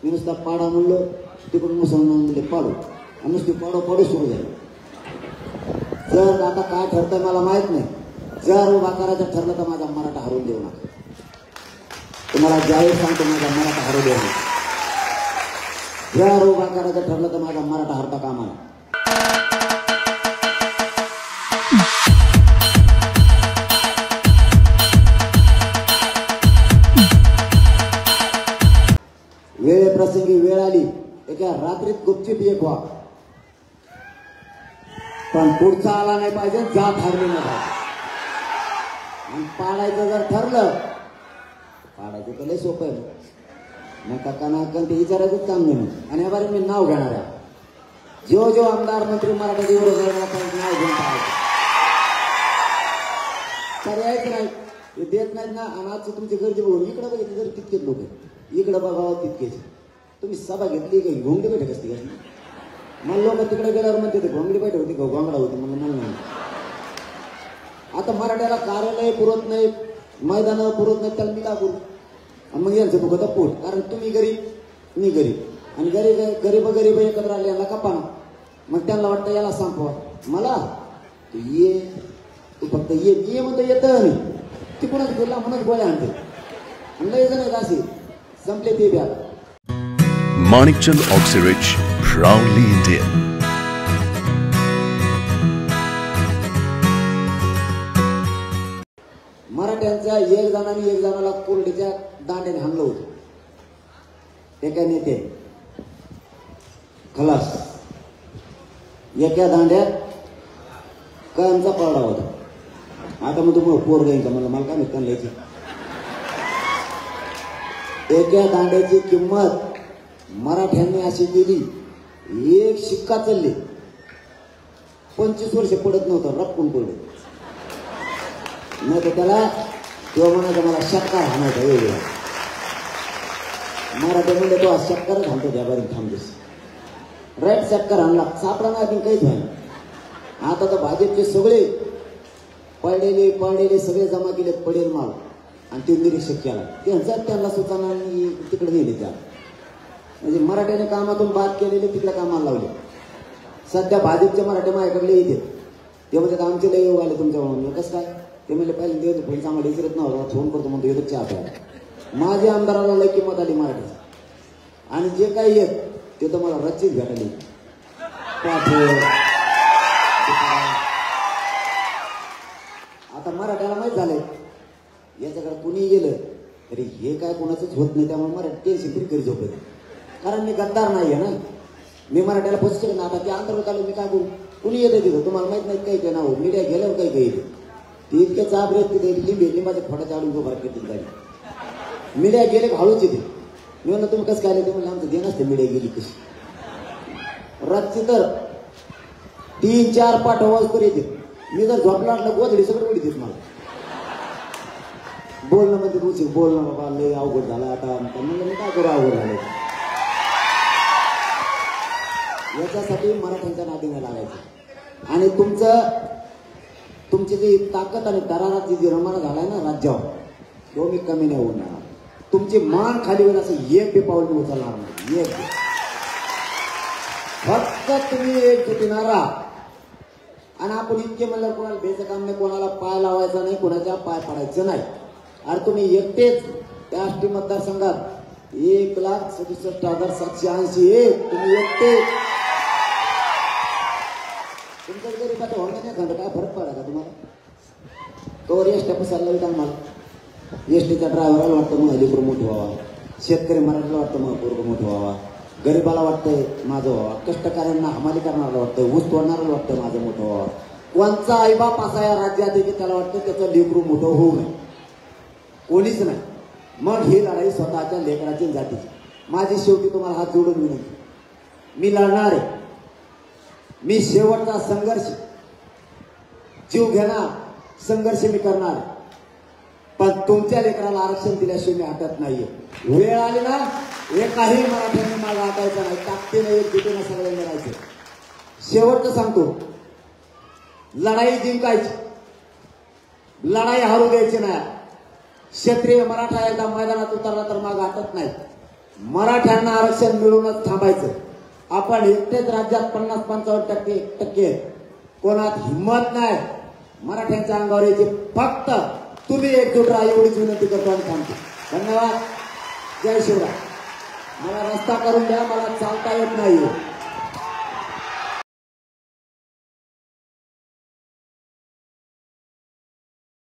मी नुसता पाडा म्हणलं तिकडून मुसलमान म्हणले पाडू आणि नुसती पाडू सुरू झाली. जर आता काय ठरतंय मला माहित नाही. जर उभा करायचं ठरलं तर माझा मराठा हरवून देऊ नका. तुम्हाला जाहीर सांगतो माझा मराठा हरवू देऊ नका. जर उभा करायचं ठरलं तर माझा मराठा हरता कामा नये. वेळे प्रसंगी वेळ आली एका रात्रीत गुपचूप एक व्हा, पण पुढचा आला नाही पाहिजे, जात हरली नाही पाहिजे. आणि पाडायचं जर ठरलं, पाडायचं तर लय सोपं आहे. नका कानाकन ते विचारायचंच काम नाही. आणि याबारे मी नाव घेणार आहे. जो आमदार मंत्री मराठा नाव घेऊन पाहायचं पर्यायच नाही. ते देत नाहीत ना. आणि आजची तुमची गरजे बघून इकडे बघितली जर तितकेच लोक, इकडे बघावं तितकेच. तुम्ही सभा घेतली काही घोंगडी बैठक असते का? मला लोक तिकडे गेल्यावर म्हणते ते घोंगडी बैठक होती, घोंगडा होती. मला नाही. आता मराठ्याला कार्यालय पुरत नाही, मैदान पुरत नाही, त्याला मी का करू? आणि मग यांचं दुखत पोट. कारण तुम्ही गरीब मी गरीब, आणि गरीब एकत्र आले याला कापा ना. मग त्यांना वाटतं याला संपवा. मला तू ये, तू फक्त ये म्हणतो येतं नाही. ती कोणाच बोलला म्हणूनच गोळ्या आणते. आणि लय जण असे संपले ते ब्या. Manikchand Oxyrich, proudly Indian. मराठ्यांचा एक जणाला कोरडीच्या दांड्याने हाणलं होतं. एका नेते खलास एका दांड्यात कायमचा पावडा होता. आता मग तुम्हाला पोर जाईल का? मला काय मिळतं लिहायची. एका दांड्याची किंमत मराठ्यांनी अशी केली, एक शिक्का चालले 25 वर्ष पडत नव्हतं, रपकून पडलं. नाही तर त्याला तेव्हा म्हणायचं मला शक्कार हाणायचा. वेगळा मराठी म्हणजे तो शक्कारच हाणतो. त्याबारी थांबतेस राईट शक्कार हाणला, सापडा नाही आपण काहीच व्हायला. आता तर भाजपचे सगळे पडलेले सगळे जमा केले पडेल माल, आणि ते निरीक्षक केला. त्यांना सुचना तिकडे नेले. त्या म्हणजे मराठ्याने कामातून बाद केलेले तिकडे कामाला लावले. सध्या भाजपचे मराठे माझ्याकडे येते. ते म्हणजे आमचे लय आले तुमच्या म्हणून. कसं काय? ते म्हणजे पहिले देतो पोलीस आम्हाला विचारत नव्हता, फोन करतो म्हणतो येतो चहा प्यायला. माझ्या आमदाराला लय किंमत आली मराठीची. आणि जे काही येत ते तर मला रच्चीच भेटायली. आता मराठ्याला माहीत झालंय याच्याकडे कुणी गेलं तरी हे काय कोणाचंच होत नाही. त्यामुळे मराठी टेन्शन फ्री घरी झोपत. कारण मी गद्दार नाही आहे ना. मी मराठ्याला फसतो ना. आता ते अंतर्गत आलो मी काय करू? कुणी येते तिथं तुम्हाला माहित नाही. काही नाव मीडिया गेल्यावर काही येते ते इतके चाप रेत तिथे लिंबाच्या फोटाच्या आडून उभा करतील गाडी. मीडिया गेले हळूच येते. मी म्हणलं तुम्ही कसं काय? ते म्हणजे आमचं देणं असते मीडिया गेली कशी. रातची तर 3-4 पाठ वाजता येते. मी जर झोपला वाटलं गोधडी सगळं उडीत मला. बोलणं म्हणजे तुझी बोलणं बाबा लय अवघड झालं आता. म्हणलं मी काय करू? अवघड झालं. याच्यासाठी मराठ्यांच्या नादीने लागायचं. आणि तुमची जी ताकद आणि दराराची जी रमाना झालाय ना राज्यावर, तो मी कमी नाही होणार. तुमची मान खाली होईल असं एक बी पाऊल मी उचलणार नाही. एक फक्त तुम्ही एकजुटीनं राहा. आणि आपण इतके म्हणलं कोणाला भेटचं काम नाही, कोणाला पाय लावायचा नाही, कोणाच्या पाय पडायचं नाही. अरे तुम्ही एकटेच त्या आष्टी मतदारसंघात 1,67,780 तुम्ही एकटे. तुमच्या गरीबाचं होणार नाही खंड काय फरक पडा का तुम्हाला? तो एसट्या पुसायला येतात मला. एसटीच्या ड्रायव्हरला वाटतं मग अलीकडं मोठं व्हावा, शेतकरी मराठीला वाटतं मग पोरगं मोठं व्हावा, गरीबाला वाटतंय माझं व्हावा, कष्टकऱ्यांना हमाली करणारा वाटतंय, ऊस तोडणाऱ्याला वाटतं माझं मोठं व्हावं. कोणचा आईबाप असा या राज्यात आहे की त्याला वाटतं त्याचं लेकरू मोठं होऊ नये? कोणीच नाही. मग ही लढाई स्वतःच्या लेकराची जातीची. माझी शेवटी तुम्हाला हात जोडून विनंती, मी लढणार आहे. मी शेवटचा संघर्ष जीव घेणार संघर्ष मी करणार. पण तुमच्या लेकराला आरक्षण दिल्याशिवाय मी हटत नाहीये. वेळ आली ना एकाही मराठ्यांनी मला हटायचं नाही. ताकदीने एकजुटीने सगळे लढायचे. शेवटचं सांगतो, लढाई जिंकायची, लढाई हरू द्यायची नाही. क्षत्रिय मराठा एकदा मैदानात उतरला तर मग हटत नाही. मराठ्यांना आरक्षण मिळूनच थांबायचं. आपण एकटेच राज्यात 50-55% कोणात हिंमत नाही. मराठ्यांच्या अंगावर यायची. फक्त तुम्ही एकजूट राहा एवढीच विनंती करतो आणि थांबतो. धन्यवाद. जय शिवराय. मला रस्ता करून द्या, मला चालता येत नाही.